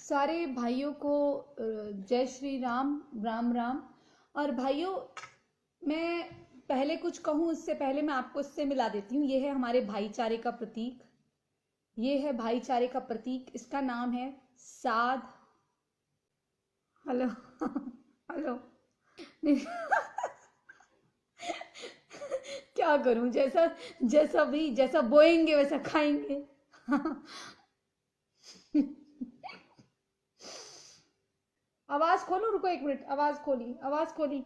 सारे भाइयों को जय श्री राम, राम राम। और भाइयों, मैं पहले कुछ कहूँ उससे पहले मैं आपको इससे मिला देती हूँ। ये है हमारे भाईचारे का प्रतीक, ये है भाईचारे का प्रतीक, इसका नाम है साध। हेलो हेलो क्या करूं, जैसा जैसा भी जैसा बोएंगे वैसा खाएंगे। आवाज खोलो, रुको एक मिनट, आवाज खोली, आवाज खोली,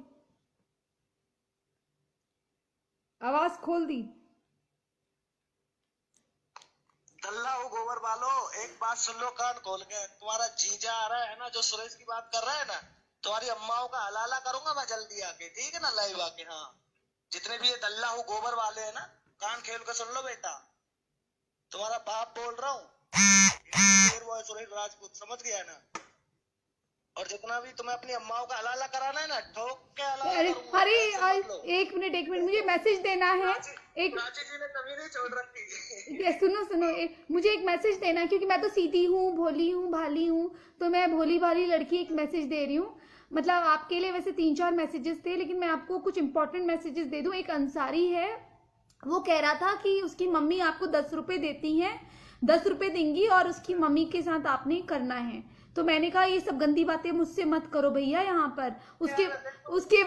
आवाज खोल दी। दल्ला हो गोबर वालो, एक बात सुन लो कान खोल के। तुम्हारा जीजा आ रहा है ना, जो सुरेश की बात कर रहा है ना, तुम्हारी अम्माओं का हलाला करूंगा मैं जल्दी आके, ठीक है ना, लाइव आके। हाँ, जितने भी ये दल्ला हो गोबर वाले हैं ना, कान खेल के सुन लो बेटा, तुम्हारा बाप बोल रहा हूँ। सुरेश राजपूत, समझ गया ना। और जितना भी तुम्हें अपनी अम्माओं का हलाला कराना है ना, ठोक के हलाला करूंगा। अरे एक मिनट मुझे मैसेज देना है। एक प्राची जी ने कभी नहीं छोड़ रखी। सुनो, मुझे एक मैसेज देना है, क्योंकि मैं तो सीधी हूँ, भोली हूँ, भाली हूँ, तो मैं भोली भाली लड़की एक मैसेज दे रही हूँ। मतलब आपके लिए वैसे 3-4 मैसेजेस थे, लेकिन मैं आपको कुछ इंपॉर्टेंट मैसेजेस दे दूँ। एक अंसारी है, वो कह रहा था कि उसकी मम्मी आपको 10 रुपए देती हैं, 10 रुपए देंगी और उसकी मम्मी के साथ आपने करना है। तो मैंने कहा ये सब गंदी बातें मुझसे मत करो भैया यहाँ पर। उसके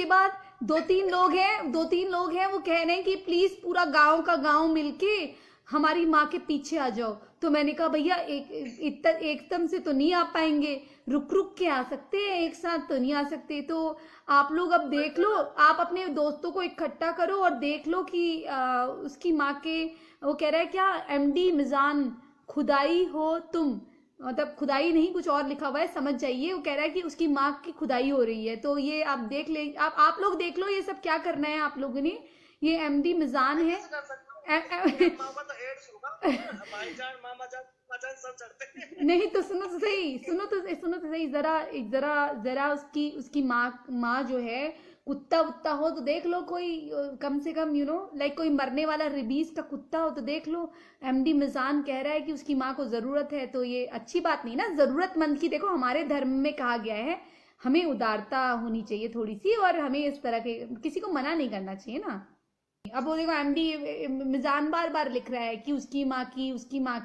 बाद 2-3 लोग हैं वो कह रहे हैं कि प्लीज पूरा गांव का गांव मिलके हमारी माँ के पीछे आ जाओ। तो मैंने कहा भैया एकदम से तो नहीं आ पाएंगे, रुक रुक के आ सकते हैं, एक साथ तो नहीं आ सकते। तो आप लोग अब देख लो, आप अपने दोस्तों को इकट्ठा करो और देख लो कि उसकी माँ के, वो कह रहा है क्या, एमडी मिजान खुदाई हो तुम, मतलब खुदाई नहीं कुछ और लिखा हुआ है, समझ जाइए। वो कह रहा है कि उसकी माँ की खुदाई हो रही है। तो ये आप देख ले, आप लोग देख लो ये सब क्या करना है आप लोगों ने। ये एमडी मिजान है। नहीं तो सुनो तो सही, जरा उसकी माँ जो है, कुत्ता वुत्ता हो तो देख लो, कोई कम से कम लाइक कोई मरने वाला रिबीज का कुत्ता हो तो देख लो। एमडी मिजान कह रहा है कि उसकी माँ को जरूरत है, तो ये अच्छी बात नहीं ना। जरूरतमंद की, देखो हमारे धर्म में कहा गया है हमें उदारता होनी चाहिए थोड़ी सी, और हमें इस तरह के किसी को मना नहीं करना चाहिए ना। अब वो देखो एमडी मिजान बार बार लिख रहा है कि उसकी माँ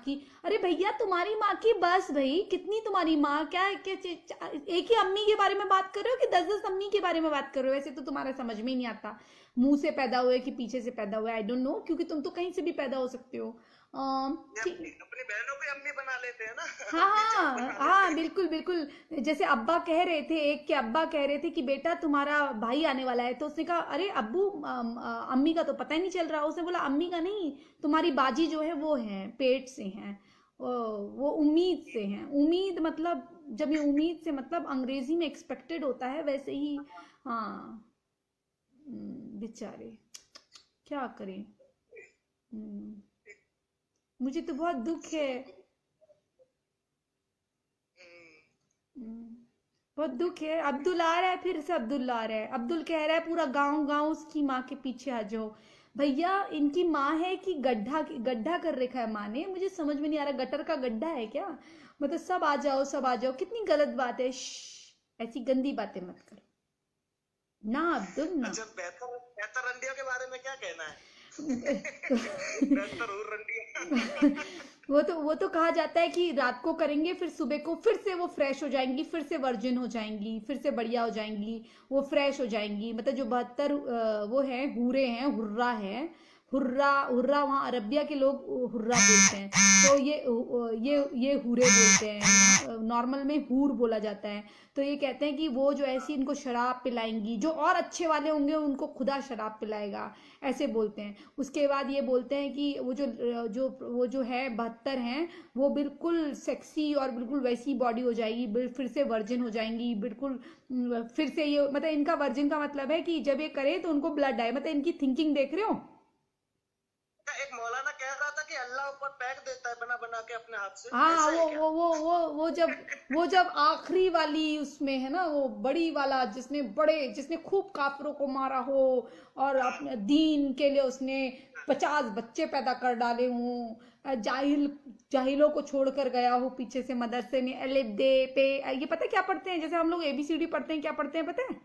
की। अरे भैया तुम्हारी माँ की बस, भाई कितनी तुम्हारी माँ, क्या एक ही अम्मी के बारे में बात कर रहे हो कि 10-10 अम्मी के बारे में बात कर रहे हो? वैसे तो तुम्हारा समझ में ही नहीं आता, मुंह से पैदा हुए कि पीछे से पैदा हुए, आई डोंट नो, क्योंकि तुम तो कहीं से भी पैदा हो सकते हो। अपनी बहनों को अम्मी बना लेते हैं ना। हाँ बिल्कुल। जैसे अब्बा कह रहे थे, एक के अब्बा कह रहे थे कि बेटा तुम्हारा भाई आने वाला है, तो उसने कहा अरे अब्बू अम्मी का तो पता ही नहीं चल रहा। उसने बोला अम्मी का नहीं, तुम्हारी बाजी जो है वो है, पेट से हैं, वो उम्मीद से हैं। उम्मीद मतलब, जब ये उम्मीद से मतलब अंग्रेजी में एक्सपेक्टेड होता है, वैसे ही। हाँ बेचारे, क्या करें। मुझे तो बहुत दुख है, बहुत दुख है। अब्दुल आ रहा है, फिर से अब्दुल आ रहा है। अब्दुल कह रहा है पूरा गांव उसकी माँ के पीछे आ जाओ। भैया इनकी माँ है कि गड्ढा कर रखा है माँ ने, मुझे समझ में नहीं आ रहा, गटर का गड्ढा है क्या? मतलब सब आ जाओ, कितनी गलत बात है। ऐसी गंदी बातें मत करो ना अब्दुल ना। अच्छा, बेहतर रंडियों के बारे में क्या कहना है? वो तो कहा जाता है कि रात को करेंगे, फिर सुबह को फिर से वो फ्रेश हो जाएंगी, फिर से वर्जिन हो जाएंगी, फिर से बढ़िया हो जाएंगी, वो फ्रेश हो जाएंगी। मतलब जो 72 वो है, हूरे हैं, हुर्रा है, हुर्रा वहाँ अरबिया के लोग हुर्रा बोलते हैं, तो ये हूरे बोलते हैं। नॉर्मल में हूर बोला जाता है। तो ये कहते हैं कि वो जो ऐसी इनको शराब पिलाएंगी, जो और अच्छे वाले होंगे उनको खुदा शराब पिलाएगा, ऐसे बोलते हैं। उसके बाद ये बोलते हैं कि वो जो है 72 हैं, वो बिल्कुल सेक्सी और बिल्कुल वैसी बॉडी हो जाएगी, फिर से वर्जिन हो जाएंगी बिल्कुल। फिर से ये, मतलब इनका वर्जिन का मतलब है कि जब ये करे तो उनको ब्लड आए। मतलब इनकी थिंकिंग देख रहे हो। एक मौलाना कह रहा था कि अल्लाह ऊपर पैक देता है बना बना के अपने हाथ से। हाँ वो जब आखिरी वाली उसमें है ना, वो बड़ी वाला जिसने खूब काफिरों को मारा हो, और अपने दीन के लिए उसने 50 बच्चे पैदा कर डाले हों, जाहिल जाहिलों को छोड़कर गया हूँ पीछे से मदरसे में, अलिफ दे पे, ये पता है क्या पढ़ते हैं? जैसे हम लोग ABCD पढ़ते हैं, क्या पढ़ते हैं पता है?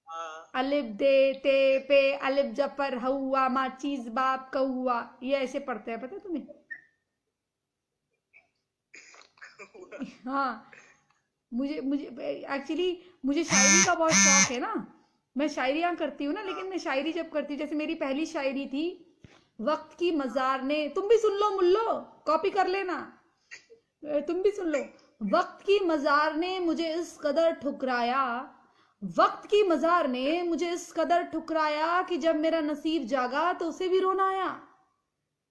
हाँ। अलिफ दे ते पे, अलिफ जफर हवा माचीज बाप कौआ, ये ऐसे पढ़ते हैं, पता है तुम्हें? हाँ, मुझे मुझे एक्चुअली मुझे शायरी का बहुत शौक है ना, मैं शायरियाँ करती हूँ ना, लेकिन मैं शायरी जब करती हूँ, जैसे मेरी पहली शायरी थी, वक्त की मजार ने, तुम भी सुन लो मुल्लो, कॉपी कर लेना, तुम भी सुन लो। वक्त की मजार ने मुझे इस कदर ठुकराया, वक्त की मजार ने मुझे इस कदर ठुकराया कि जब मेरा नसीब जागा तो उसे भी रोना आया,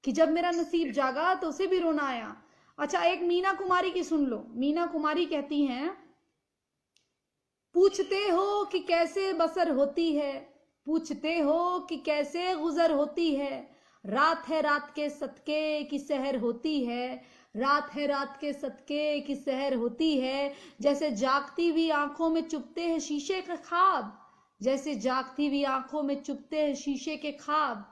कि जब मेरा नसीब जागा तो उसे भी रोना आया। अच्छा, एक मीना कुमारी की सुन लो। मीना कुमारी कहती हैं, पूछते हो कि कैसे बसर होती है, पूछते हो कि कैसे गुजर होती है, रात है रात के सदके की सहर होती है, रात है रात के सदके की सहर होती है, जैसे जागती हुई आंखों में चुपते हैं शीशे के ख्वाब, जैसे जागती हुई आंखों में चुपते हैं शीशे के ख्वाब,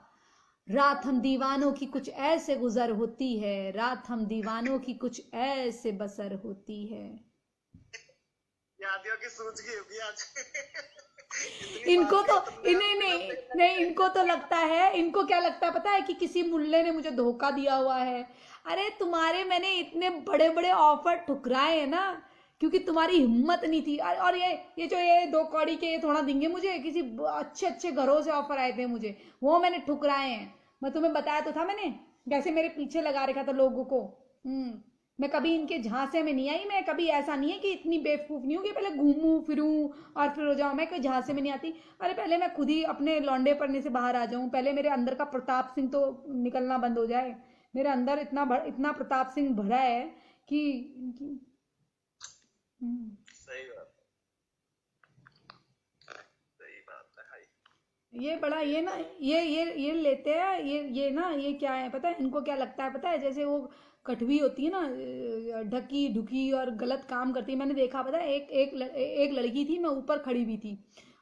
रात हम दीवानों की कुछ ऐसे गुजर होती है, रात हम दीवानों की कुछ ऐसे बसर होती है। यादियों की सूझ गई होगी आज। इनको तो इन्हें नहीं नहीं, इनको तो लगता है, इनको क्या लगता है पता है, कि किसी मुल्ले ने मुझे धोखा दिया हुआ है। अरे तुम्हारे मैंने इतने बड़े बड़े ऑफर ठुकराए हैं ना, क्योंकि तुम्हारी हिम्मत नहीं थी। और ये जो ये 2 कौड़ी के ये थोड़ा देंगे मुझे, किसी अच्छे अच्छे घरों से ऑफर आए थे मुझे, वो मैंने ठुकराए हैं। मैं तुम्हें बताया तो था मैंने, कैसे मेरे पीछे लगा रखा था लोगों को। मैं कभी इनके झांसे में नहीं आई, मैं कभी ऐसा नहीं है कि इतनी बेवकूफ नहीं हूँ कि पहले घूमूं फिरूं और फिर हो जाऊं, मैं कोई झांसे में नहीं आती। अरे पहले मैं खुद ही अपने लौंडे पड़ने से बाहर आ जाऊं, पहले मेरे अंदर का प्रताप सिंह तो निकलना बंद हो जाए। मेरे अंदर इतना प्रताप सिंह भरा है कि सही बात है, सही बात है भाई। ये बड़ा ये ना ये लेते हैं, ये ना, ये क्या है पता है इनको क्या लगता है पता है? जैसे वो कठवी होती है ना, ढकी ढुकी और गलत काम करती है। मैंने देखा पता है, एक लड़की थी, मैं ऊपर खड़ी हुई थी,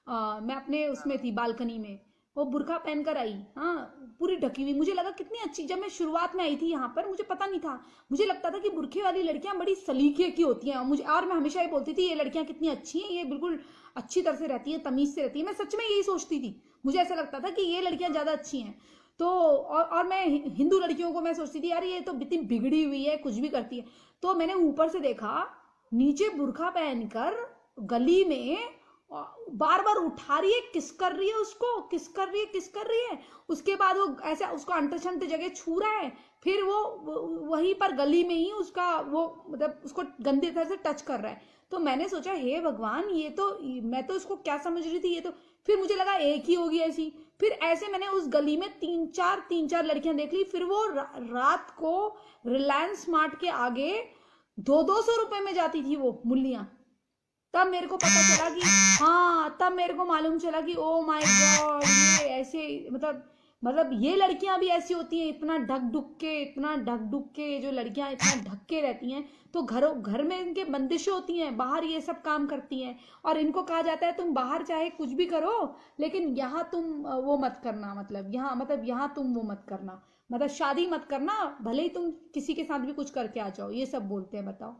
मैं अपने उसमें थी बालकनी में, वो बुर्का पहनकर आई, हाँ, पूरी ढकी हुई। मुझे लगा कितनी अच्छी, जब मैं शुरुआत में आई थी यहाँ पर मुझे पता नहीं था, मुझे लगता था कि बुरखे वाली लड़कियां बड़ी सलीके की होती हैं, और मैं हमेशा ये बोलती थी ये लड़कियां कितनी अच्छी हैं, ये बिल्कुल अच्छी तरह से रहती है, तमीज से रहती है। मैं सच में यही सोचती थी, मुझे ऐसा लगता था कि ये लड़कियां ज्यादा अच्छी हैं। तो और मैं हिंदू लड़कियों को मैं सोचती थी यार ये तो इतनी बिगड़ी हुई है, कुछ भी करती है। तो मैंने ऊपर से देखा, नीचे बुर्खा पहनकर गली में बार बार उठा रही है, किस कर रही है उसको, किस कर रही है, किस कर रही है। उसके बाद वो ऐसा उसको अंतशंत जगह छू रहा है, फिर वो वहीं पर गली में ही उसका वो मतलब उसको गंदी तरह से टच कर रहा है। तो मैंने सोचा हे भगवान, ये तो मैं तो इसको क्या समझ रही थी, ये तो फिर मुझे लगा एक ही होगी ऐसी। फिर ऐसे मैंने उस गली में तीन चार लड़कियां देख ली। फिर वो रात को रिलायंस स्मार्ट के आगे 200 रुपए में जाती थी वो मुल्लियां। तब मेरे को पता चला कि हाँ, तब मेरे को मालूम चला कि ओ माय गॉड, ये ऐसे मतलब ये लड़कियां भी ऐसी होती हैं, इतना ढक ढुक के जो लड़कियां इतना ढक के रहती हैं, तो घर में इनके बंदिशें होती हैं, बाहर ये सब काम करती हैं। और इनको कहा जाता है तुम बाहर चाहे कुछ भी करो, लेकिन यहाँ तुम वो मत करना, मतलब यहाँ तुम वो मत करना, मतलब शादी मत करना, भले ही तुम किसी के साथ भी कुछ करके आ जाओ, ये सब बोलते हैं। बताओ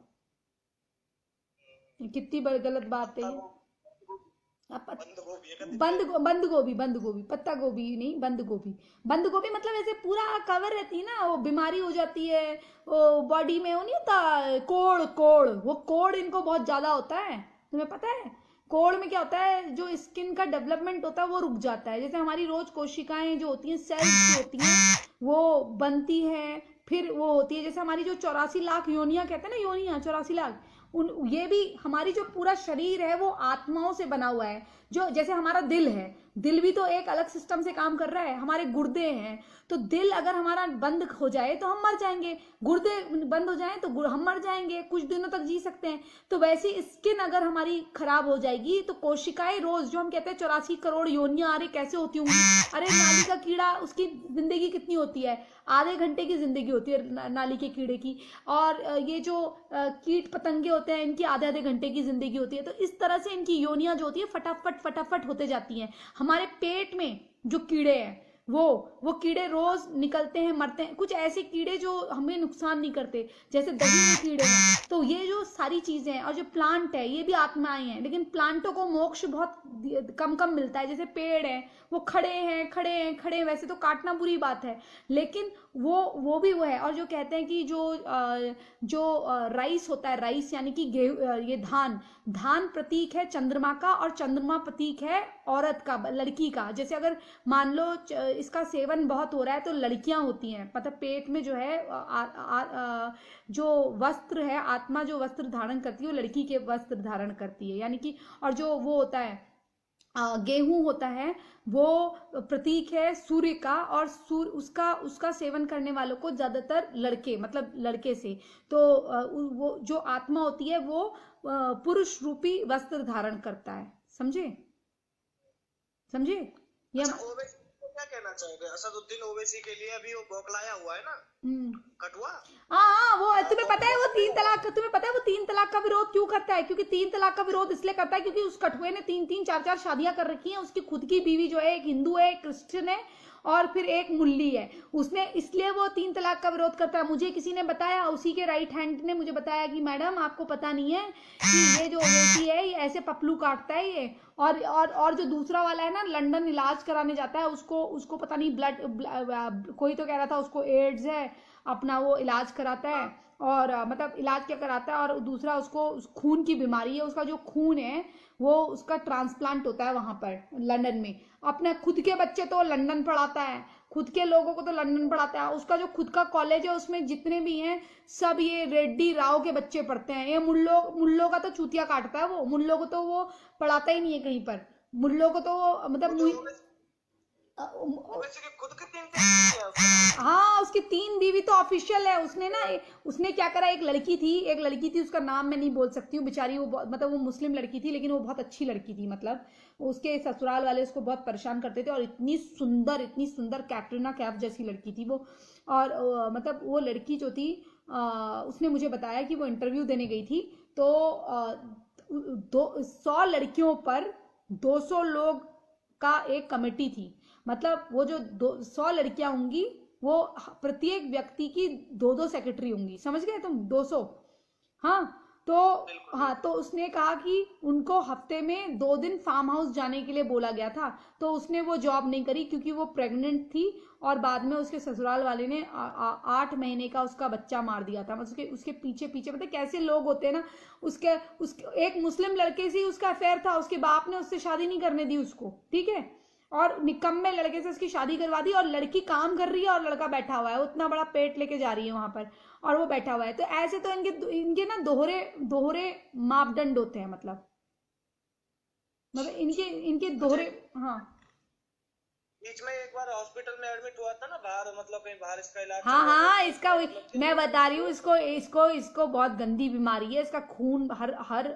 कितनी बड़ी गलत बात है ये। बंद गोभी, पत्ता गोभी नहीं, बंद गोभी मतलब ऐसे पूरा कवर रहती है ना, वो बीमारी हो जाती है, वो बॉडी में वो नहीं होता कोड़, वो कोड़ इनको बहुत ज्यादा होता है, तुम्हें पता है? कोड़ में क्या होता है, जो स्किन का डेवलपमेंट होता है वो रुक जाता है। जैसे हमारी रोज कोशिकाएं जो होती हैं, सेल्स जो होती हैं, वो बनती है, फिर वो होती है। जैसे हमारी जो 84 लाख योनियां कहते हैं ना, योनियां 84 लाख, ये भी हमारी जो पूरा शरीर है वो आत्माओं से बना हुआ है। जो जैसे हमारा दिल है, दिल भी तो एक अलग सिस्टम से काम कर रहा है। हमारे गुर्दे हैं, तो दिल अगर हमारा बंद हो जाए तो हम मर जाएंगे, गुर्दे बंद हो जाए तो हम मर जाएंगे, कुछ दिनों तक जी सकते हैं। तो वैसी स्किन अगर हमारी खराब हो जाएगी तो कोशिकाएं रोज, जो हम कहते हैं 84 करोड़ योनियां, अरे कैसे होती होंगी? अरे नाली का कीड़ा, उसकी जिंदगी कितनी होती है? आधे घंटे की जिंदगी होती है नाली के कीड़े की। और ये जो कीट पतंगे होते हैं, इनकी आधे घंटे की जिंदगी होती है। तो इस तरह से इनकी योनियां जो होती है फटाफट होते जाती हैं। हमारे पेट में जो कीड़े हैं, वो कीड़े रोज निकलते हैं, मरते हैं, कुछ ऐसे कीड़े जो हमें नुकसान नहीं करते, जैसे दही में कीड़े हैं। तो ये जो सारी चीजें हैं, और जो प्लांट है ये भी आत्माएं हैं, लेकिन प्लांटों को मोक्ष बहुत कम कम मिलता है। जैसे पेड़ है, वो खड़े हैं खड़े हैं खड़े हैं, वैसे तो काटना बुरी बात है, लेकिन वो भी वो है। और जो कहते हैं कि जो राइस होता है, राइस यानी कि गेहूं, ये धान, धान प्रतीक है चंद्रमा का, और चंद्रमा प्रतीक है औरत का, लड़की का। जैसे अगर मान लो इसका सेवन बहुत हो रहा है तो लड़कियां होती हैं, मतलब पेट में जो है जो वस्त्र है, आत्मा जो वस्त्र धारण करती है वो लड़की के वस्त्र धारण करती है, यानी कि। और जो वो होता है गेहूं होता है, वो प्रतीक है सूर्य का, और सूर्य उसका उसका सेवन करने वालों को ज्यादातर लड़के, मतलब लड़के से। तो वो जो आत्मा होती है वो पुरुष रूपी वस्त्र धारण करता है। समझे? समझे? ये अच्छा, ओवैसी को क्या कहना चाहोगे? असदुद्दीन ओवैसी के लिए अभी वो बौखलाया हुआ है ना, कटुआ। हाँ वो हाँ, तुम्हें तो पता है वो तीन तलाक, तुम्हें पता है वो तीन तलाक का विरोध क्यों करता है? क्योंकि तीन तलाक का विरोध इसलिए करता है क्योंकि उस कठुए ने तीन तीन चार चार शादियां कर रखी हैं। उसकी खुद की बीवी जो है, एक हिंदू है, एक क्रिश्चियन है, और फिर एक मुल्ली है। उसने, इसलिए वो तीन तलाक का विरोध करता है। मुझे किसी ने बताया, उसी के राइट हैंड ने मुझे बताया कि मैडम आपको पता नहीं है कि ये जो ओवैसी है ये ऐसे पपलू काटता है ये। और जो दूसरा वाला है ना, लंदन इलाज कराने जाता है, उसको उसको पता नहीं ब्लड, कोई तो कह रहा था उसको एड्स है, अपना वो इलाज कराता है। और मतलब इलाज क्या कराता है, और दूसरा उसको खून की बीमारी है, उसका जो खून है वो उसका ट्रांसप्लांट होता है वहां पर लंदन में। अपने खुद के बच्चे तो लंदन पढ़ाता है, खुद के लोगों को तो लंदन पढ़ाता है। उसका जो खुद का कॉलेज है उसमें जितने भी हैं सब ये रेड्डी राव के बच्चे पढ़ते हैं। ये मुल्लो का तो चूतिया काटता है, वो मुल्लो को तो वो पढ़ाता ही नहीं है कहीं पर। मुल्लो को तो वो मतलब ओवैसी की खुद की तीन बीवी है उसकी। हाँ उसकी तीन बीवी तो ऑफिशियल है। उसने ना उसने क्या करा, एक लड़की थी, उसका नाम मैं नहीं बोल सकती हूँ बेचारी, वो मतलब वो मुस्लिम लड़की थी, लेकिन वो बहुत अच्छी लड़की थी। मतलब उसके ससुराल वाले उसको बहुत परेशान करते थे, और इतनी सुंदर कैटरीना कैफ जैसी लड़की थी वो। और मतलब वो लड़की जो थी, उसने मुझे बताया कि वो इंटरव्यू देने गई थी, तो 100 लड़कियों पर 200 लोग का एक कमेटी थी। मतलब वो जो 100 लड़कियां होंगी, वो प्रत्येक व्यक्ति की दो दो सेक्रेटरी होंगी। समझ गए तुम? 200। हाँ तो हाँ तो उसने कहा कि उनको हफ्ते में 2 दिन फार्म हाउस जाने के लिए बोला गया था। तो उसने वो जॉब नहीं करी क्योंकि वो प्रेग्नेंट थी, और बाद में उसके ससुराल वाले ने 8 महीने का उसका बच्चा मार दिया था। उसके उसके पीछे पीछे मतलब कैसे लोग होते हैं ना। उसके एक मुस्लिम लड़के से उसका अफेयर था, उसके बाप ने उससे शादी नहीं करने दी उसको, ठीक है, और निकम्मे लड़के से उसकी शादी करवा दी। और लड़की काम कर रही है और लड़का बैठा हुआ है, उतना बड़ा पेट लेके जा रही है वहां पर, और वो बैठा हुआ है। तो ऐसे तो इनके इनके ना दोहरे दोहरे मापदंड होते हैं। मतलब इनके इनके अच्छा, दोहरे। हाँ बीच में एक बार हॉस्पिटल में एडमिट हुआ था ना, बाहर, मतलब कहीं बाहर इसका इलाज चल हाँ रहा था, हाँ तो इसका उसमें मतलब मैं बता रही हूँ, तो इसको इसको इसको बहुत गंदी बीमारी है। इसका खून हर हर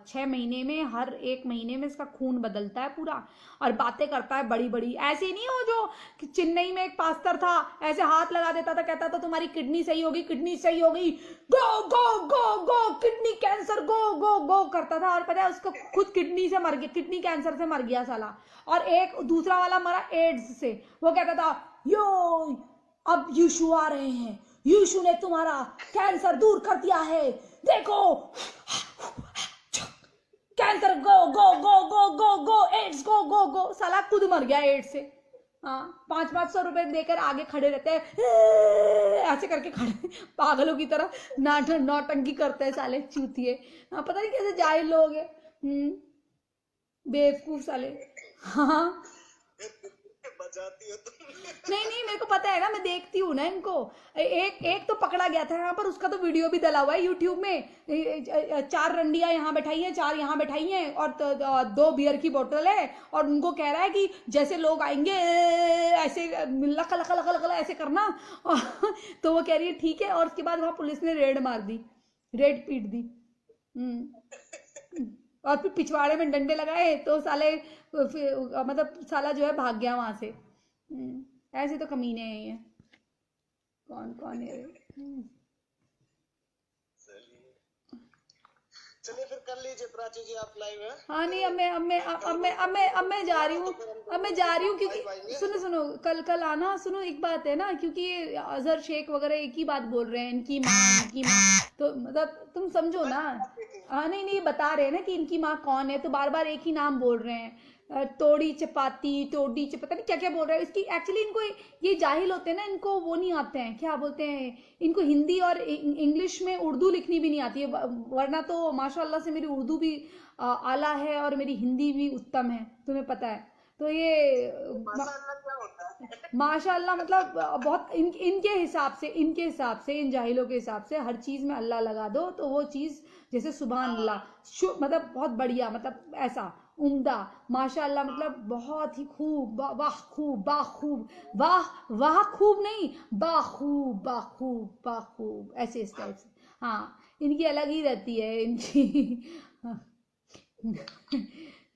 6 महीने में, हर 1 महीने में इसका खून बदलता है पूरा। और बातें करता है बड़ी बड़ी, ऐसे नहीं हो जो कि चेन्नई में एक पास्टर था, ऐसे हाथ लगा देता था, कहता था तुम्हारी किडनी सही होगी, किडनी सही होगी, गो गो गो गो, किडनी कैंसर, गो गो गो करता था। और पता है उसको खुद किडनी से मर गया, किडनी कैंसर से मर गया साला। और एक दूसरा वाला मरा एड्स से। वो कहता था यो अब यीशु आ रहे हैं, यीशु ने तुम्हारा कैंसर दूर कर दिया है, देखो कैंसर गो गो गो गो गो गो, एड्स गो गो गो। साला खुद मर गया एड्स से। हाँ 500-500 रुपए देकर आगे खड़े रहते हैं, ऐसे करके खड़े पागलों की तरह नौटंकी करते हैं साले चूतिए। हाँ पता नहीं कैसे जाहिल लोग हैं। बेवकूफ साले। हाँ बचाती हो तुम। नहीं नहीं मेरे को पता है ना, मैं देखती हूँ ना इनको। एक एक तो पकड़ा गया था यहाँ पर, उसका तो वीडियो भी डला हुआ है यूट्यूब में। 4 रंडियां यहाँ बैठाई हैं, 4 यहाँ बैठाई हैं, और 2 बियर की बोतल है, और उनको कह रहा है कि जैसे लोग आएंगे ऐसे लक लक लक लक ऐसे करना। तो वो कह रही है ठीक है, और उसके बाद वहां पुलिस ने रेड मार दी, रेड पीट दी। और फिर पिछवाड़े में डंडे लगाए तो साले मतलब साला जो है भाग गया वहां से। ऐसे तो कमीने हैं ये। कौन कौन है रे? चलिए फिर कर लीजिए प्राची जी आप लाइव है। हाँ नहीं, अब मैं जा रही हूँ, क्योंकि सुनो सुनो, कल आना। सुनो एक बात है ना, क्योंकि ये अजहर शेख वगैरह एक ही बात बोल रहे हैं, इनकी माँ, तो मतलब तुम समझो ना। हाँ नहीं नहीं, बता रहे हैं ना कि इनकी माँ कौन है, तो बार बार एक ही नाम बोल रहे हैं। तोड़ी चपाती, पता नहीं क्या क्या बोल रहे हैं। इसकी एक्चुअली इनको, ये जाहिल होते हैं ना, इनको वो नहीं आते हैं, क्या बोलते हैं, इनको हिंदी और इंग्लिश में उर्दू लिखनी भी नहीं आती है। वरना तो माशाल्लाह से मेरी उर्दू भी आला है और मेरी हिंदी भी उत्तम है, तुम्हें पता है। तो ये माशाअल्लाह क्या होता है? माशाल्लाह मतलब बहुत इनके हिसाब से, इन जाहिलों के हिसाब से हर चीज में अल्लाह लगा दो तो वो चीज, जैसे सुभान अल्लाह, मतलब बहुत बढ़िया, मतलब ऐसा उम्दा, माशाल्लाह, मतलब बहुत ही खूब, वाह खूब, बाखूब, वाह खूब नहीं, बाखूब, बाखूब, ऐसे इस टाइप से। हाँ, इनकी अलग ही रहती है इनकी।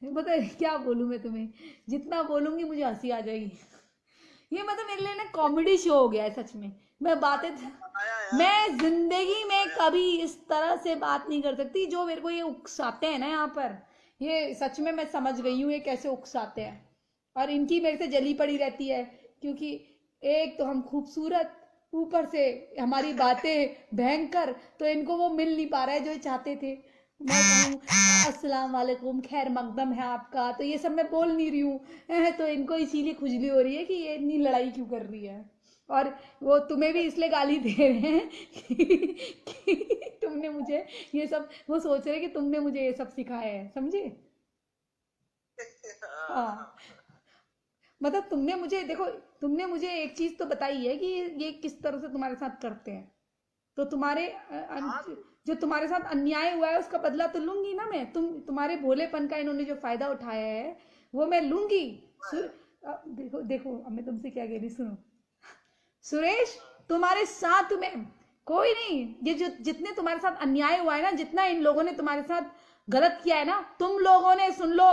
पता है क्या बोलूं मैं तुम्हें, जितना बोलूंगी मुझे हंसी आ जाएगी। ये मतलब मेरे लिए ना कॉमेडी शो हो गया है सच में। मैं बातें आया यार। मैं जिंदगी में कभी इस तरह से बात नहीं कर सकती जो मेरे को ये उकसाते हैं ना यहाँ पर। ये सच में मैं समझ गई हूँ ये कैसे उकसाते हैं, और इनकी मेरे से जली पड़ी रहती है, क्योंकि एक तो हम खूबसूरत, ऊपर से हमारी बातें भयंकर, तो इनको वो मिल नहीं पा रहा है जो ये चाहते थे। मैं कहूँ अस्सलाम वालेकुम, खैर मकदम है आपका, तो ये सब मैं बोल नहीं रही हूँ, तो इनको इसीलिए खुजली हो रही है कि ये इतनी लड़ाई क्यों कर रही है। और वो तुम्हें भी इसलिए गाली दे रहे हैं कि तुमने मुझे ये सब, वो सोच रहे कि तुमने मुझे ये सब सिखाया है, समझे। हाँ, मतलब तुमने मुझे, देखो, तुमने मुझे एक चीज तो बताई है कि ये किस तरह से तुम्हारे साथ करते हैं, तो जो तुम्हारे साथ अन्याय हुआ है उसका बदला तो लूंगी ना मैं। तुम्हारे भोलेपन का इन्होंने जो फायदा उठाया है वो मैं लूंगी। देखो देखो, अब मैं तुमसे क्या कह रही, सुनो सुरेश, तुम्हारे साथ में कोई नहीं, ये जो जितने तुम्हारे साथ अन्याय हुआ है ना, जितना इन लोगों ने तुम्हारे साथ गलत किया है ना, तुम लोगों ने, सुन लो,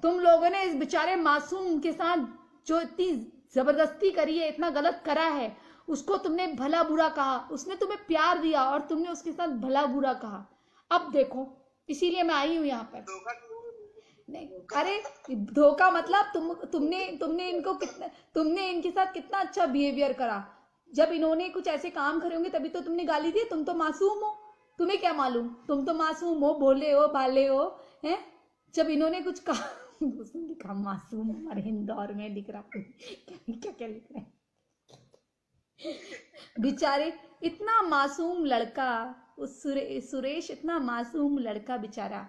तुम लोगों ने इस बेचारे मासूम के साथ जो इतनी जबरदस्ती करी है, इतना गलत करा है, उसको तुमने भला बुरा कहा, उसने तुम्हें प्यार दिया और तुमने उसके साथ भला बुरा कहा। अब देखो, इसीलिए मैं आई हूं यहाँ पर। नहीं, अरे धोखा मतलब तुमने इनके साथ कितना अच्छा बिहेवियर करा। जब इन्होंने कुछ ऐसे काम करे होंगे तभी तो तुमने गाली दी। तुम तो मासूम हो, तुम्हें क्या मालूम, तुम तो मासूम हो, भोले हो, भाले हो, हैं। जब इन्होंने कुछ कहा, उसने लिखा मासूम, हमारे इंदौर में लिख रहा क्या क्या लिख रहे हैं बेचारे, इतना मासूम लड़का, उस सुरेश इतना मासूम लड़का बेचारा,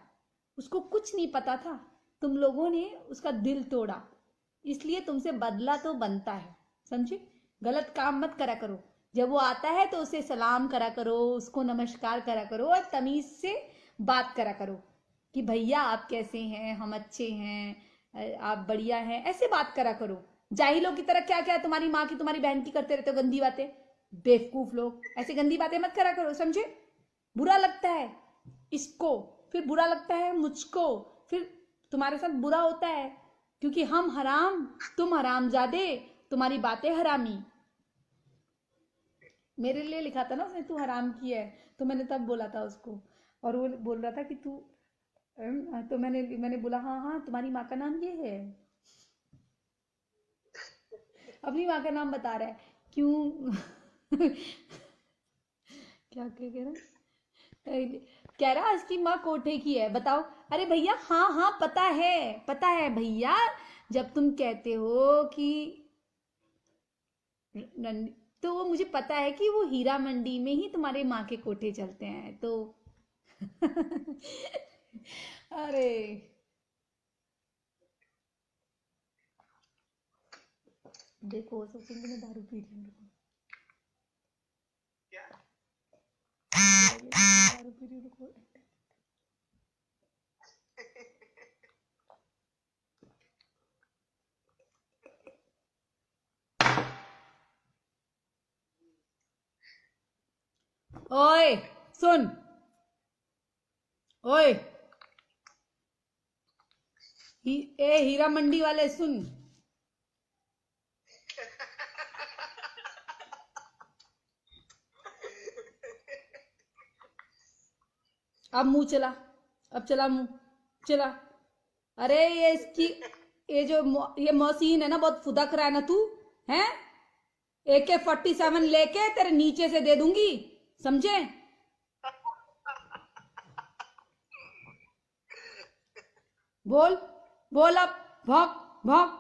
उसको कुछ नहीं पता था, तुम लोगों ने उसका दिल तोड़ा, इसलिए तुमसे बदला तो बनता है, समझे। गलत काम मत करा करो, जब वो आता है तो उसे सलाम करा करो, उसको नमस्कार करा करो और तमीज से बात करा करो कि भैया आप कैसे हैं, हम अच्छे हैं, आप बढ़िया हैं, ऐसे बात करा करो। जाहिलों की तरह क्या क्या तुम्हारी माँ की, तुम्हारी बहन की करते रहते हो गंदी बातें, बेवकूफ लोग, ऐसे गंदी बातें मत करा करो, समझे। बुरा लगता है इसको, फिर बुरा लगता है मुझको, फिर तुम्हारे साथ बुरा होता है, क्योंकि हम हराम, तुम हरामजादे, तुम्हारी बातें हरामी। मेरे लिए लिखा था ना उसने, तू हराम की है, तो मैंने तब बोला था उसको, और वो बोल रहा था कि तू, तो मैंने बोला हाँ हाँ तुम्हारी माँ का नाम ये है, अपनी माँ का नाम बता रहा है, क्यों। क्या क्या कह रहा है, कह रहा इसकी माँ कोठे की है, बताओ। अरे भैया, हाँ हाँ पता है भैया, जब तुम कहते हो कि तो वो मुझे पता है कि वो हीरा मंडी में ही तुम्हारे माँ के कोठे चलते हैं, तो अरे देखो, सोचेंगे मैं दारू पी रही हूँ, क्या? दारू पी रही हूँ। ओए सुन, ओए ए हीरा मंडी वाले सुन, अब मुंह चला, अब चला मुंह, चला। अरे ये इसकी, ये जो ये मौसीन है ना, बहुत फुदक रहा है ना तू, हैं? AK-47 लेके तेरे नीचे से दे दूंगी, समझे? बोल, बोल अब, भौंक भौंक।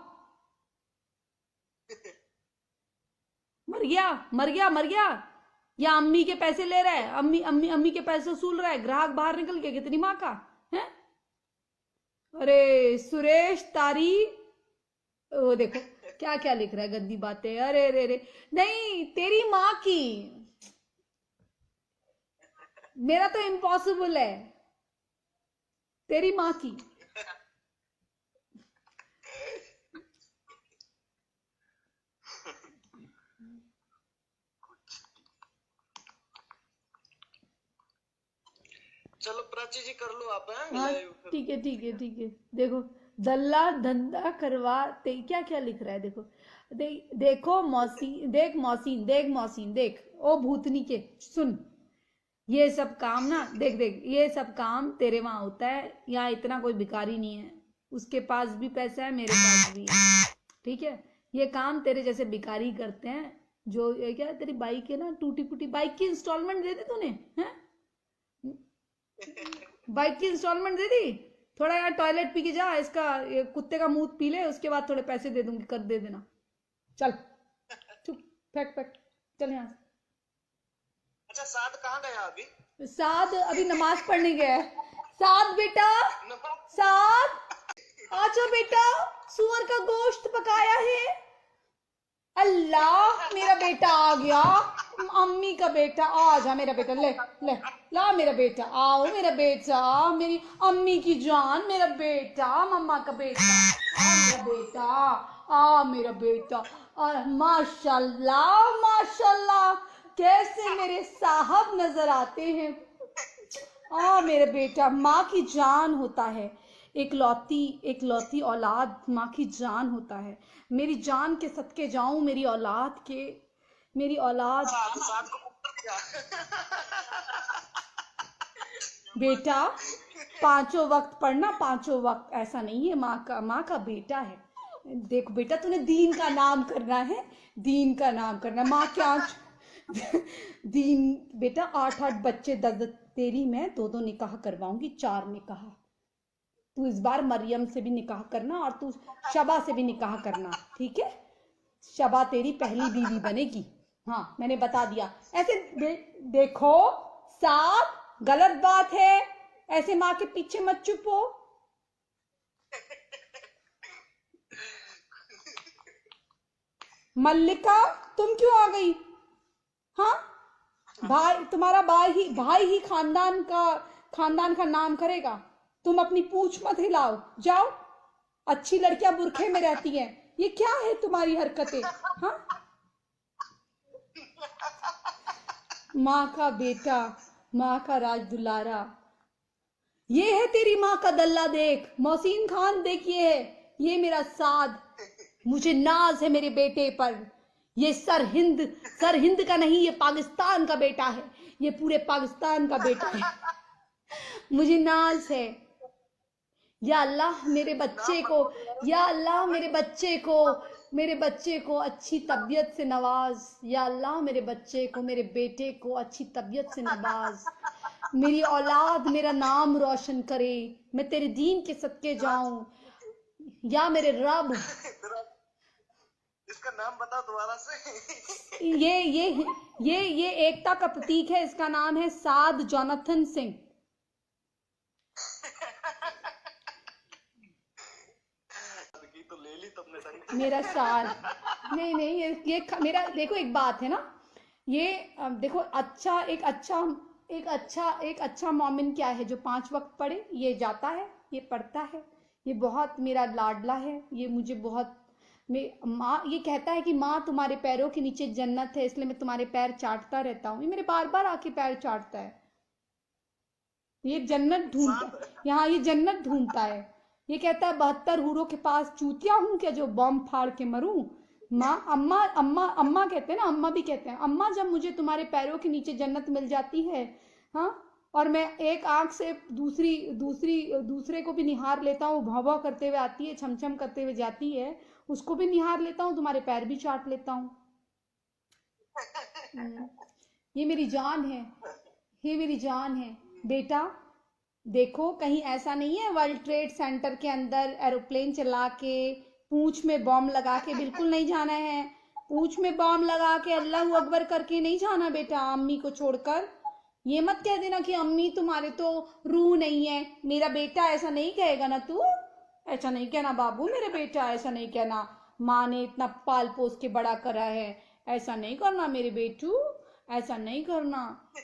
मर गया, मर गया, मर गया। या अम्मी के पैसे ले रहा है, अम्मी अम्मी अम्मी के पैसे वसूल रहा है, ग्राहक बाहर निकल गया कितनी माँ का है। अरे सुरेश तारी, वो देखो क्या क्या लिख रहा है, गंदी बातें। अरे रे रे, नहीं तेरी माँ की, मेरा तो इम्पॉसिबल है, तेरी माँ की। चलो प्राची जी कर लो आप, हैं? हाँ लाइव। ठीक है ठीक है ठीक है। देखो, दल्ला धंधा करवाते, क्या क्या लिख रहा है देखो। देखो मौसी, देख मौसीन, देख मौसीन, देख ओ भूतनी के, सुन। ये सब काम ना, देख देख, ये सब काम तेरे वहां होता है, यहाँ इतना कोई भिखारी नहीं है, उसके पास भी पैसा है, मेरे पास भी है, ठीक है? ये काम तेरे जैसे भिखारी करते हैं। जो ये क्या तेरी बाइक है ना, टूटी फूटी बाइक की इंस्टॉलमेंट दे दी तूने, हैं? बाइक की इंस्टॉलमेंट दे दी? थोड़ा यार टॉयलेट पी के जा, इसका ये कुत्ते का मुंह पी ले, उसके बाद थोड़े पैसे दे दूंगी, कर दे देना। चल चुप, फेंक फेंक, चल यहाँ से। अच्छा साद कहाँ गया अभी? साद अभी नमाज पढ़ने गया है। साद बेटा, साद आ जाओ बेटा, सुअर का गोश्त पकाया है। अल्लाह मेरा बेटा आ गया, अम्मी का बेटा, आ जा मेरा बेटा, ले ले ला मेरा बेटा, आओ मेरा बेटा, मेरी अम्मी की जान, मेरा बेटा, मम्मा का बेटा, आ मेरा बेटा, आ मेरा बेटा। और माशाल्लाह माशाल्लाह, कैसे मेरे साहब नजर आते हैं। आ मेरे बेटा, माँ की जान होता है, एक लौती औलाद माँ की जान होता है। मेरी जान के सदके जाऊं, मेरी औलाद के, मेरी औलाद। साद को ऊपर दिया। बेटा पांचों वक्त पढ़ना, पांचों वक्त, ऐसा नहीं है, माँ का बेटा है। देखो बेटा, तूने दीन का नाम करना है, दीन का नाम करना, माँ क्या दीन। बेटा 8-8 बच्चे, 10 तेरी मैं 2-2 निकाह करवाऊंगी, 4 निकाह। तू इस बार मरियम से भी निकाह करना, और तू शबा से भी निकाह करना, ठीक है? शबा तेरी पहली बीवी बनेगी। हाँ मैंने बता दिया। ऐसे देखो साथ, गलत बात है, ऐसे माँ के पीछे मत चुपो। मल्लिका तुम क्यों आ गई? हाँ भाई, तुम्हारा भाई ही खानदान का नाम करेगा। तुम अपनी पूंछ मत हिलाओ, जाओ। अच्छी लड़कियां बुरखे में रहती हैं, ये क्या है तुम्हारी हरकतें? हाँ माँ का बेटा, माँ का राज दुलारा, ये है तेरी माँ का दल्ला। देख मोहसिन खान, देखिए ये मेरा साद, मुझे नाज है मेरे बेटे पर। ये सर हिंद का नहीं, ये पाकिस्तान का बेटा है, ये पूरे पाकिस्तान का बेटा है, मुझे नाज है। या अल्लाह मेरे बच्चे को, या अल्लाह मेरे बच्चे को अच्छी तबीयत से नवाज। या अल्लाह मेरे बच्चे को, मेरे बेटे को अच्छी तबीयत से नवाज। मेरी औलाद मेरा नाम रोशन करे, मैं तेरे दीन के सदके जाऊं। या मेरे रब, इसका नाम बताओ दोबारा से। ये एकता का प्रतीक है, इसका नाम है साद जोनाथन सिंह। तो ले ली तुमने मेरा शाल, नहीं ये मेरा, देखो एक बात है ना, ये देखो एक अच्छा मोमिन क्या है, जो 5 वक्त पढ़े, ये जाता है, ये पढ़ता है, ये बहुत मेरा लाडला है, ये मुझे बहुत, माँ ये कहता है कि माँ तुम्हारे पैरों के नीचे जन्नत है, इसलिए मैं तुम्हारे पैर चाटता रहता हूँ। ये मेरे बार बार आके पैर चाटता है, ये जन्नत ढूंढता, यहाँ ये जन्नत ढूंढता है। ये कहता है 72 हूरों के पास चूतिया हूं क्या, जो बॉम्ब फाड़ के मरूं। माँ अम्मा कहते हैं ना, अम्मा भी कहते हैं, अम्मा जब मुझे तुम्हारे पैरों के नीचे जन्नत मिल जाती है, हाँ और मैं एक आंख से दूसरे को भी निहार लेता हूँ, भाव भाव करते हुए आती है, छम छम करते हुए जाती है, उसको भी निहार लेता हूँ, तुम्हारे पैर भी चाट लेता हूँ। ये मेरी जान है, ये मेरी जान है बेटा। देखो कहीं ऐसा नहीं है वर्ल्ड ट्रेड सेंटर के अंदर एरोप्लेन चला के पूंछ में बॉम्ब लगा के बिल्कुल नहीं जाना है। पूंछ में बॉम्ब लगा के अल्लाह अकबर करके नहीं जाना बेटा अम्मी को छोड़कर। ये मत कह देना कि अम्मी तुम्हारे तो रूह नहीं है। मेरा बेटा ऐसा नहीं कहेगा ना, तू ऐसा नहीं कहना बाबू, मेरे बेटा ऐसा नहीं कहना। माँ ने इतना पाल पोस के बड़ा करा है, ऐसा नहीं करना मेरे बेटू, ऐसा नहीं करना।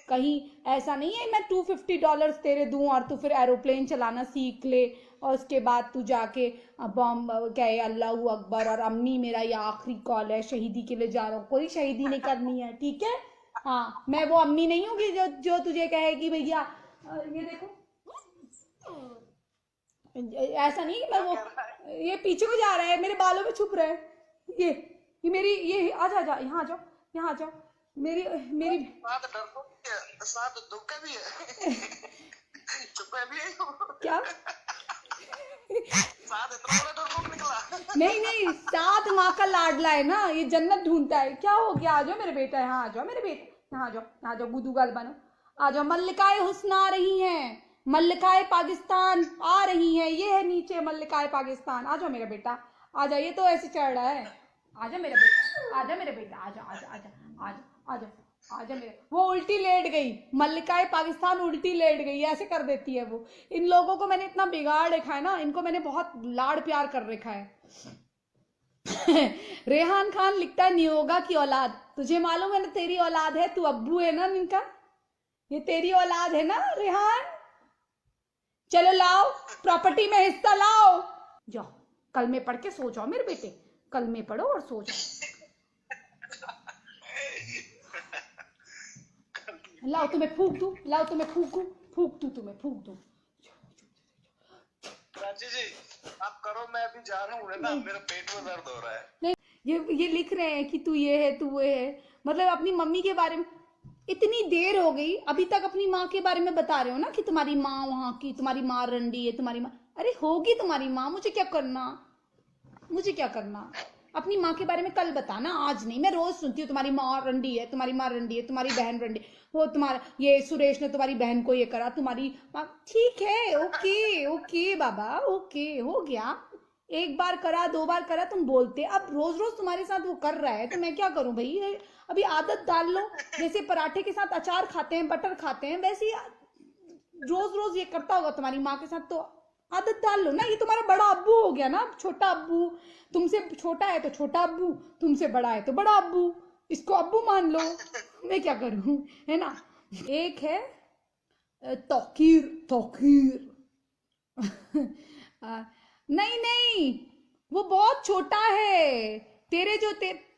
कहीं ऐसा नहीं है मैं $250 तेरे दूं और तू फिर एरोप्लेन चलाना सीख ले और उसके बाद तू जाके बॉम्ब कहे अल्लाह अकबर और अम्मी मेरा ये आखिरी कॉल है, शहीदी के लिए जा रहा हूँ। कोई शहीदी नहीं करनी है, ठीक है? हाँ, मैं वो अम्मी नहीं हूँ जो तुझे कहेगी भैया ये देखो। ऐसा नहीं कि मैं वो, ये पीछे को जा रहा है, मेरे बालों में छुप रहा है। ये मेरी, ये आजा आजा, यहाँ आ जाओ, यहाँ आ जाओ। मेरी साथ दुख भी है। छुपे भी है क्या? साथ इतना बड़ा डरपोक निकला। नहीं, साथ माँ का लाडला है ना, ये जन्नत ढूंढता है। क्या हो गया? आ जाओ मेरे बेटा, यहाँ आ जाओ मेरे बेटा, यहाँ आ जाओ गुदूगाल बनो, आ जाओ। मल्लिकाए हुस्न आ रही हैं, मल्लिकाए पाकिस्तान आ रही हैं। ये है नीचे मल्लिकाए पाकिस्तान। आ जाओ मेरा बेटा, आ जाओ। ये तो ऐसे चढ़ रहा है। आ जाओ मेरा बेटा, आ जाओ मेरे बेटा, आ जाओ आ जाओ आ जाओ आ जाओ आ जाओ आ जाओ मेरे। वो उल्टी लेट गई, मल्लिकाए पाकिस्तान उल्टी लेट गई, ऐसे कर देती है वो। इन लोगों को मैंने इतना बिगाड़ रखा है ना, इनको मैंने बहुत लाड़ प्यार कर रखा है। रेहान खान लिखता है नियोगा की औलाद। तुझे मालूम है ना तेरी औलाद है, तू अब्बू है ना इनका, ये तेरी औलाद है ना रेहान। चलो लाओ प्रॉपर्टी में हिस्सा लाओ, जाओ कलमे पढ़ के सो जाओ मेरे बेटे, कलमे पढ़ो और सो जाओ। लाओ तुम्हें फूक दूं, लाओ तुम्हें फूक दूं तुम्हें फूक दूं। रांची जी आप करो, मैं अभी जा रहा हूँ ना, मेरे पेट में दर्द हो रहा है। नहीं, ये लिख रहे हैं कि तू ये है तू वो है, मतलब अपनी मम्मी के बारे में। इतनी देर हो गई अभी तक अपनी माँ के बारे में बता रहे हो ना कि तुम्हारी माँ वहां की, तुम्हारी माँ रंडी है, तुम्हारी माँ। अरे होगी तुम्हारी माँ, मुझे क्या करना, मुझे क्या करना। अपनी माँ के बारे में कल बताना, आज नहीं। मैं रोज सुनती हूँ तुम्हारी माँ रंडी है, तुम्हारी माँ रंडी है, तुम्हारी बहन रंडी, वो तुम्हारा ये सुरेश ने तुम्हारी बहन को ये करा, तुम्हारी माँ। ठीक है, ओके ओके बाबा, ओके हो गया। एक बार करा, दो बार करा, तुम बोलते। अब रोज रोज तुम्हारे साथ वो कर रहा है तो मैं क्या करूं भाई। अभी आदत डाल लो, जैसे पराठे के साथ अचार खाते हैं, बटर खाते हैं, वैसे रोज रोज ये करता होगा तुम्हारी माँ के साथ, तो आदत डाल लो ना। ये तुम्हारा बड़ा अब्बू हो गया ना, छोटा अब्बू। तुमसे छोटा है तो छोटा अब्बू, तुमसे बड़ा है तो बड़ा अब्बू, इसको अब्बू मान लो। मैं क्या करूं, है ना। एक है तौकीर नहीं, वो बहुत छोटा है। तेरे जो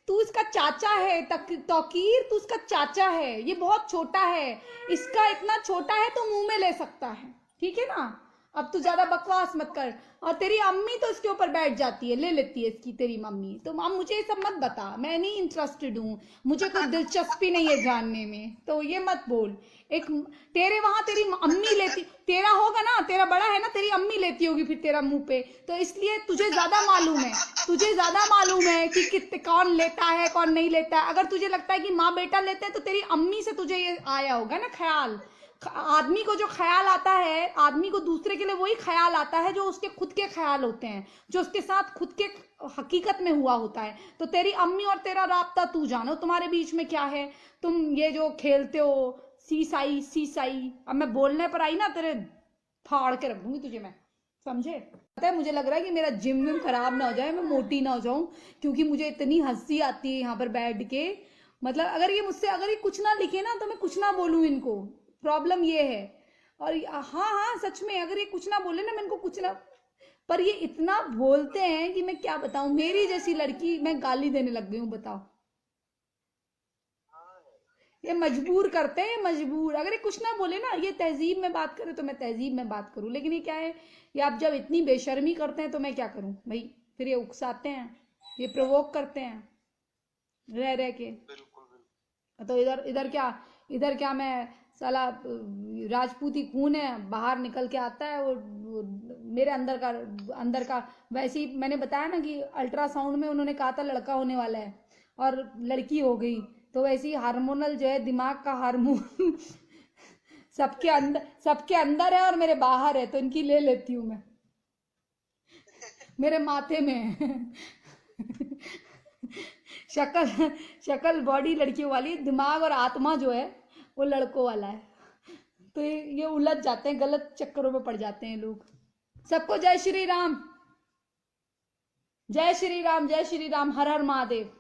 तू इसका चाचा है, तौकीर तू इसका चाचा है। ये बहुत छोटा है, इसका इतना छोटा है तो मुंह में ले सकता है, ठीक है ना। अब तू ज्यादा बकवास मत कर। और तेरी अम्मी तो इसके ऊपर बैठ जाती है, ले लेती है इसकी तेरी मम्मी। तो माम मुझे ये सब मत बता, मैं नहीं इंटरेस्टेड हूँ, मुझे कोई दिलचस्पी नहीं है जानने में, तो ये मत बोल। एक तेरे वहां तेरी अम्मी लेती, तेरा होगा ना, तेरा बड़ा है ना, तेरी अम्मी लेती होगी फिर तेरा मुंह पे, तो इसलिए तुझे ज्यादा मालूम है, तुझे ज्यादा मालूम है कि कितने कौन लेता है कौन नहीं लेता है। अगर तुझे लगता है कि माँ बेटा लेते हैं तो तेरी अम्मी से तुझे ये आया होगा ना ख्याल। आदमी को जो ख्याल आता है, आदमी को दूसरे के लिए वही ख्याल आता है जो उसके खुद के ख्याल होते हैं, जो उसके साथ खुद के हकीकत में हुआ होता है। तो तेरी अम्मी और तेरा राब्ता तू जानो, तुम्हारे बीच में क्या है। तुम ये जो खेलते हो सीसाई, अब मैं बोलने पर आई ना तेरे फाड़ के रख दूंगी तुझे मैं, समझे। पता है मुझे लग रहा है कि मेरा जिम में खराब ना हो जाए, मैं मोटी ना हो जाऊं, क्योंकि मुझे इतनी हंसी आती है यहाँ पर बैठ के। मतलब अगर ये मुझसे अगर ये कुछ ना लिखे ना तो मैं कुछ ना बोलूं इनको, प्रॉब्लम ये है। और हाँ सच में अगर ये कुछ ना बोले ना मैं इनको कुछ ना, पर ये इतना बोलते हैं कि मैं क्या बताऊं। मेरी जैसी लड़की मैं गाली देने लग गई हूँ, बताओ। ये मजबूर करते हैं, मजबूर। अगर ये कुछ ना बोले ना, ये तहजीब में बात करे तो मैं तहजीब में बात करूं, लेकिन ये क्या है, ये आप जब इतनी बेशर्मी करते हैं तो मैं क्या करूं भाई। फिर ये उकसाते हैं, ये प्रोवोक करते हैं रह के। तो इधर क्या इधर क्या मैं साला राजपूती खून है, बाहर निकल के आता है वो मेरे अंदर का। वैसे ही मैंने बताया ना कि अल्ट्रासाउंड में उन्होंने कहा था लड़का होने वाला है और लड़की हो गई, तो वैसे ही हार्मोनल जो है दिमाग का हार्मोन सबके अंदर है और मेरे बाहर है, तो इनकी ले लेती हूँ मैं, मेरे माथे में है। शक्ल शक्ल बॉडी लड़कियों वाली, दिमाग और आत्मा जो है वो लड़कों वाला है। तो ये उलझ जाते हैं, गलत चक्करों में पड़ जाते हैं लोग। सबको जय श्री राम, जय श्री राम, जय श्री राम, हर हर महादेव।